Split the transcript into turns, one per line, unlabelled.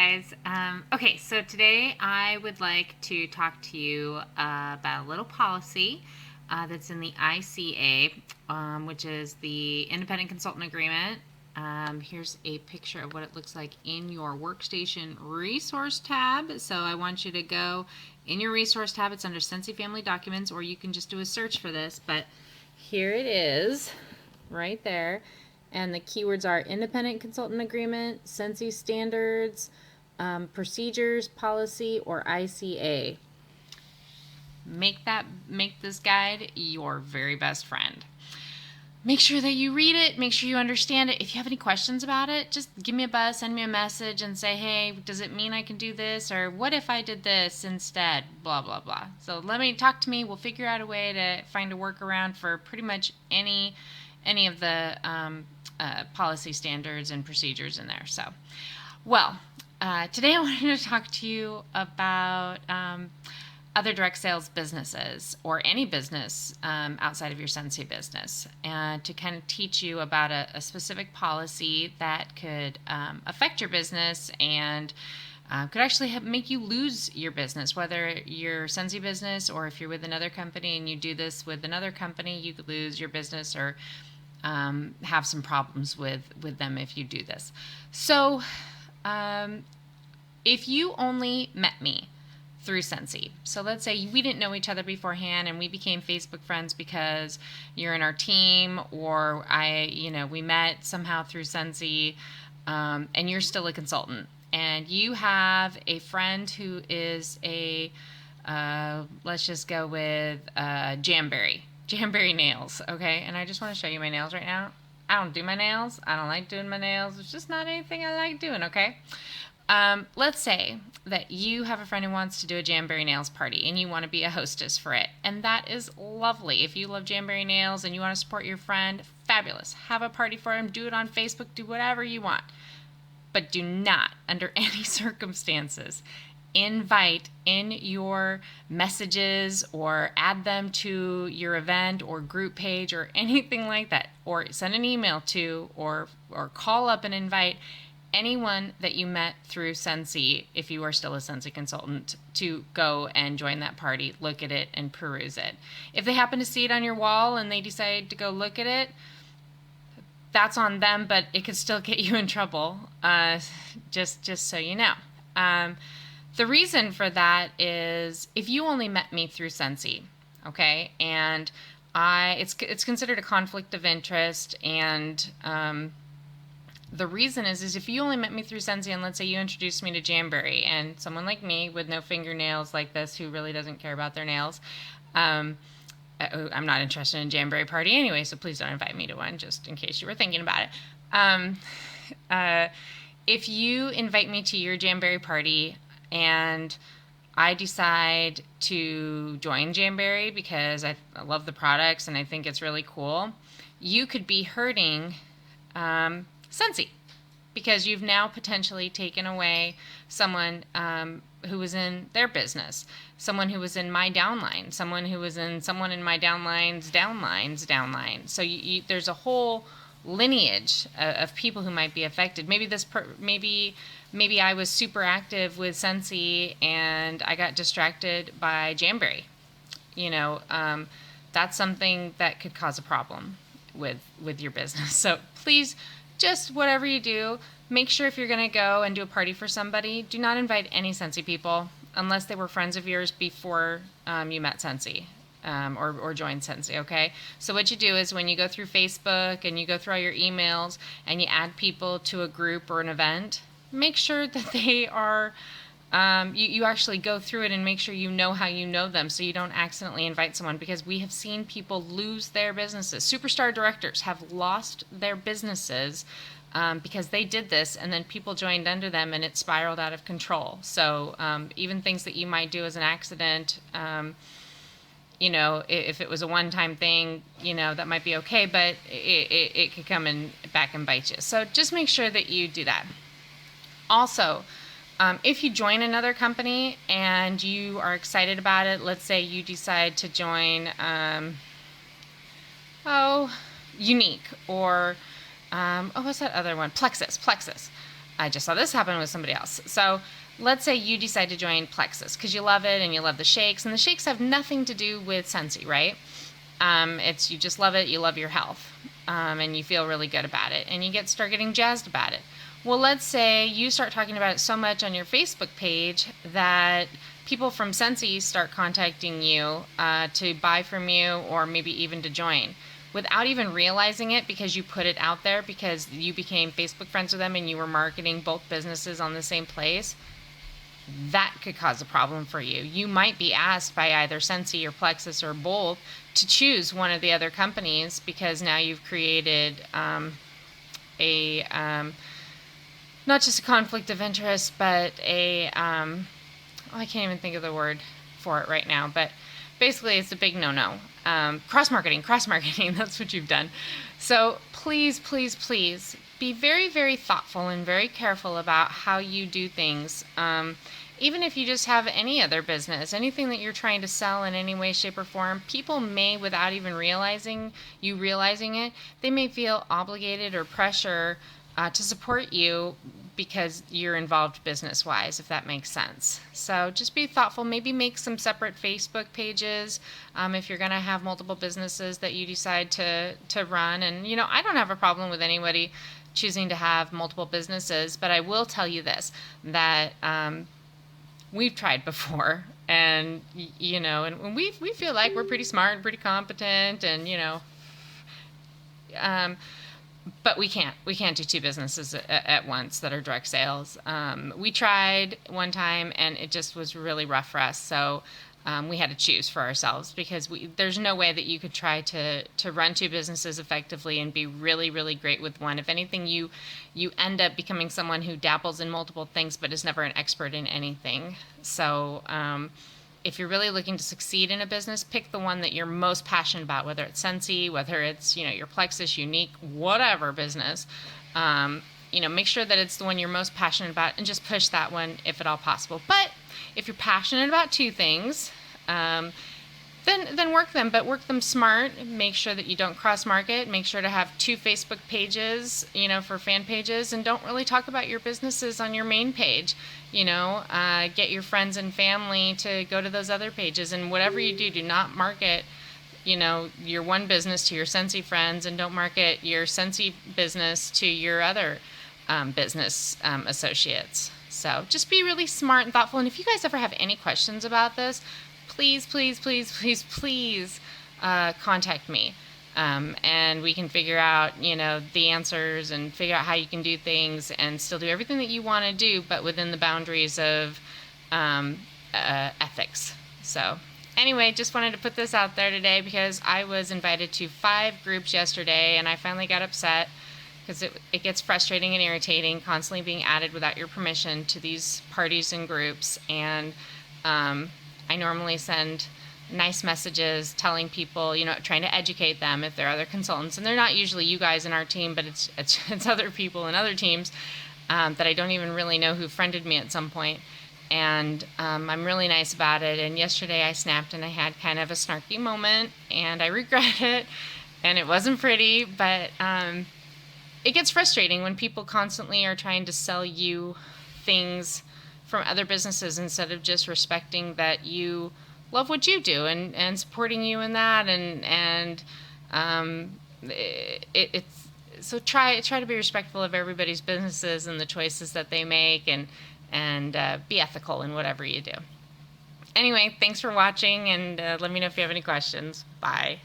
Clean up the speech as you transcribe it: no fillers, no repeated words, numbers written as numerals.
guys. Okay, so today I would like to talk to you about a little policy that's in the ICA, which is the Independent Consultant Agreement. Here's a picture of what it looks like in your Workstation Resource tab. So I want you to go in your Resource tab. It's under Scentsy Family Documents, or you can just do a search for this. But here it is, right there. And the keywords are Independent Consultant Agreement, Scentsy Standards, Procedures, Policy, or ICA. Make this guide your very best friend. Make sure that you read it. Make sure you understand it. If you have any questions about it, just give me a buzz, send me a message, and say, hey, does it mean I can do this? Or what if I did this instead? Blah, blah, blah. So talk to me. We'll figure out a way to find a workaround for pretty much any of the policy standards and procedures in there. So, today I wanted to talk to you about other direct sales businesses or any business outside of your Scentsy business, and to kind of teach you about a specific policy that could affect your business and could actually make you lose your business, whether you're Scentsy business or if you're with another company and you do this with another company, you could lose your business or have some problems with them if you do this. So if you only met me through Scentsy, so let's say we didn't know each other beforehand and we became Facebook friends because you're in our team, or we met somehow through Scentsy, and you're still a consultant, and you have a friend who is a let's just go with Jamberry nails, okay? And I just want to show you my nails right now. I don't do my nails. I don't like doing my nails. It's just not anything I like doing, okay? Let's say that you have a friend who wants to do a Jamberry nails party and you want to be a hostess for it. And that is lovely. If you love Jamberry nails and you want to support your friend, fabulous. Have a party for him. Do it on Facebook. Do whatever you want. But do not, under any circumstances, invite in your messages or add them to your event or group page or anything like that, or send an email to or call up and invite anyone that you met through Scentsy, if you are still a Scentsy consultant, to go and join that party, look at it, and peruse it. If they happen to see it on your wall and they decide to go look at it, that's on them, but it could still get you in trouble, just so you know. The reason for that is if you only met me through Scentsy, okay, and it's considered a conflict of interest, and the reason is if you only met me through Scentsy, and let's say you introduced me to Jamberry, and someone like me with no fingernails like this who really doesn't care about their nails, I'm not interested in a Jamberry party anyway, so please don't invite me to one, just in case you were thinking about it. If you invite me to your Jamberry party and I decide to join Jamberry because I love the products and I think it's really cool, you could be hurting Scentsy, because you've now potentially taken away someone who was in their business, someone who was in my downline, someone who was in someone in my downline's downline. So there's a whole lineage of people who might be affected. Maybe I was super active with Scentsy and I got distracted by Jamberry. That's something that could cause a problem with your business. So please, just whatever you do, make sure if you're going to go and do a party for somebody, do not invite any Scentsy people unless they were friends of yours before you met Scentsy or joined Scentsy, okay? So what you do is when you go through Facebook and you go through all your emails and you add people to a group or an event, make sure that they are, you actually go through it and make sure you know how you know them so you don't accidentally invite someone, because we have seen people lose their businesses. Superstar directors have lost their businesses because they did this, and then people joined under them and it spiraled out of control. So even things that you might do as an accident, if it was a one-time thing, that might be okay, but it could come back and bite you. So just make sure that you do that. Also, if you join another company and you are excited about it, let's say you decide to join, Unique, or what's that other one? Plexus. I just saw this happen with somebody else. So let's say you decide to join Plexus because you love it and you love the shakes, and the shakes have nothing to do with Scentsy, right? It's you just love it, you love your health, and you feel really good about it, and you start getting jazzed about it. Well, let's say you start talking about it so much on your Facebook page that people from Scentsy start contacting you to buy from you, or maybe even to join, without even realizing it, because you put it out there, because you became Facebook friends with them and you were marketing both businesses on the same place. That could cause a problem for you. You might be asked by either Scentsy or Plexus or both to choose one of the other companies, because now you've created a not just a conflict of interest, but I can't even think of the word for it right now, but basically it's a big no-no. Cross-marketing, that's what you've done. So please, please, please be very, very thoughtful and very careful about how you do things. Even if you just have any other business, anything that you're trying to sell in any way, shape, or form, people may, without even realizing it, they may feel obligated or pressure to support you because you're involved business-wise, if that makes sense. So just be thoughtful. Maybe make some separate Facebook pages if you're going to have multiple businesses that you decide to run. And, I don't have a problem with anybody choosing to have multiple businesses, but I will tell you this, that we've tried before, and, and we feel like we're pretty smart and pretty competent, and, but we can't do two businesses at once that are direct sales. We tried one time, and it just was really rough for us. So we had to choose for ourselves, because there's no way that you could try to run two businesses effectively and be really, really great with one. If anything, you end up becoming someone who dabbles in multiple things but is never an expert in anything. So if you're really looking to succeed in a business, pick the one that you're most passionate about, whether it's Scentsy, whether it's, your Plexus, Unique, whatever business. Make sure that it's the one you're most passionate about, and just push that one if at all possible. But if you're passionate about two things, then work them, but work them smart. Make sure that you don't cross-market. Make sure to have two Facebook pages, for fan pages, and don't really talk about your businesses on your main page. Get your friends and family to go to those other pages, and whatever you do not market, your one business to your Scentsy friends, and don't market your Scentsy business to your other business associates. So just be really smart and thoughtful. And if you guys ever have any questions about this, please, please, please, please, please contact me. And we can figure out, the answers, and figure out how you can do things and still do everything that you want to do, but within the boundaries of ethics. So anyway, just wanted to put this out there today, because I was invited to 5 groups yesterday, and I finally got upset, because it gets frustrating and irritating constantly being added without your permission to these parties and groups. And I normally send nice messages telling people, trying to educate them if there are other consultants. And they're not usually you guys in our team, but it's other people in other teams that I don't even really know who friended me at some point. And I'm really nice about it. And yesterday I snapped, and I had kind of a snarky moment, and I regret it. And it wasn't pretty, but it gets frustrating when people constantly are trying to sell you things from other businesses, instead of just respecting that you love what you do and supporting you in that. And it's so try to be respectful of everybody's businesses and the choices that they make, and be ethical in whatever you do. Anyway, thanks for watching, and let me know if you have any questions. Bye.